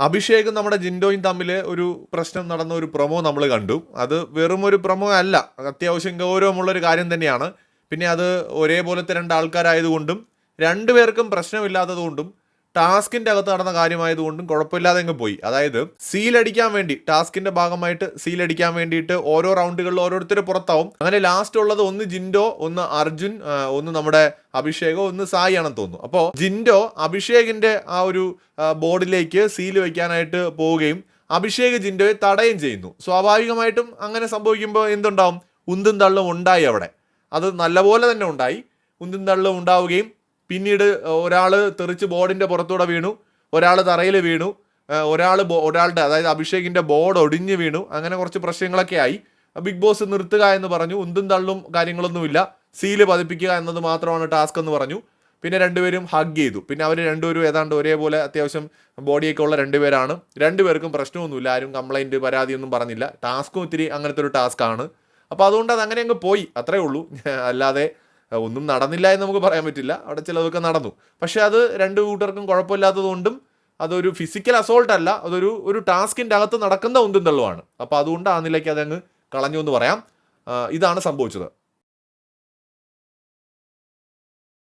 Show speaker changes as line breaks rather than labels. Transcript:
അഭിഷേകും നമ്മുടെ ജിൻഡോയും തമ്മിൽ ഒരു പ്രശ്നം നടന്ന ഒരു പ്രൊമോ നമ്മൾ കണ്ടു. അത് വെറും ഒരു പ്രൊമോ അല്ല, അത്യാവശ്യം ഗൗരവമുള്ളൊരു കാര്യം തന്നെയാണ്. പിന്നെ അത് ഒരേപോലത്തെ രണ്ടാൾക്കാരായതുകൊണ്ടും രണ്ടുപേർക്കും പ്രശ്നമില്ലാത്തതുകൊണ്ടും ടാസ്കിൻ്റെ അകത്ത് നടന്ന കാര്യമായതുകൊണ്ടും കുഴപ്പമില്ലാതെ അങ്ങ് പോയി. അതായത് സീലടിക്കാൻ വേണ്ടി, ടാസ്കിൻ്റെ ഭാഗമായിട്ട് സീലടിക്കാൻ വേണ്ടിയിട്ട് ഓരോ റൗണ്ടുകളിൽ ഓരോരുത്തർ പുറത്താവും. അങ്ങനെ ലാസ്റ്റ് ഉള്ളത് ഒന്ന് ജിൻഡോ, ഒന്ന് അർജുൻ, ഒന്ന് നമ്മുടെ അഭിഷേകോ, ഒന്ന് സായി ആണെന്ന് തോന്നുന്നു. അപ്പോൾ ജിൻഡോ അഭിഷേകിൻ്റെ ആ ഒരു ബോർഡിലേക്ക് സീൽ വയ്ക്കാനായിട്ട് പോവുകയും അഭിഷേക് ജിൻഡോയെ തടയുകയും ചെയ്യുന്നു. സ്വാഭാവികമായിട്ടും അങ്ങനെ സംഭവിക്കുമ്പോൾ എന്തുണ്ടാവും? ഉന്തും തള്ളും ഉണ്ടായി അവിടെ. അത് നല്ലപോലെ തന്നെ ഉണ്ടായി. ഉന്തും തള്ളും ഉണ്ടാവുകയും പിന്നീട് ഒരാൾ തെറിച്ച് ബോർഡിൻ്റെ പുറത്തൂടെ വീണു, ഒരാൾ തറയിൽ വീണു, ഒരാളുടെ അതായത് അഭിഷേകിൻ്റെ ബോർഡ് ഒടിഞ്ഞ് വീണു. അങ്ങനെ കുറച്ച് പ്രശ്നങ്ങളൊക്കെ ആയി. ബിഗ് ബോസ് നിർത്തുക എന്ന് പറഞ്ഞു. ഉന്തും തള്ളും കാര്യങ്ങളൊന്നുമില്ല, സീല് പതിപ്പിക്കുക എന്നത് മാത്രമാണ് ടാസ്ക് എന്ന് പറഞ്ഞു. പിന്നെ രണ്ടുപേരും ഹഗ് ചെയ്തു. പിന്നെ അവർ രണ്ടുപേരും ഏതാണ്ട് ഒരേപോലെ അത്യാവശ്യം ബോഡിയൊക്കെ ഉള്ള രണ്ടുപേരാണ്. രണ്ടുപേർക്കും പ്രശ്നമൊന്നുമില്ല, ആരും കംപ്ലൈൻറ്റ് പരാതിയൊന്നും പറഞ്ഞില്ല. ടാസ്കും ഇത്തിരി അങ്ങനത്തെ ഒരു ടാസ്ക്കാണ്. അപ്പോൾ അതുകൊണ്ട് അത് അങ്ങനെ അങ്ങ് പോയി, അത്രേ ഉള്ളൂ. അല്ലാതെ ഒന്നും നടന്നില്ല എന്ന് നമുക്ക് പറയാൻ പറ്റില്ല. അവിടെ ചിലതൊക്കെ നടന്നു. പക്ഷെ അത് രണ്ടു കൂട്ടർക്കും കുഴപ്പമില്ലാത്തതുകൊണ്ടും അതൊരു ഫിസിക്കൽ അസോൾട്ട് അല്ല, ഒരു ടാസ്കിൻ്റെ അകത്ത് നടക്കുന്ന ഉന്തും തള്ളുമാണ്. അപ്പോൾ അതുകൊണ്ട് ആ നിലയ്ക്ക് അതങ്ങ് കളഞ്ഞു എന്ന് പറയാം. ഇതാണ് സംഭവിച്ചത്.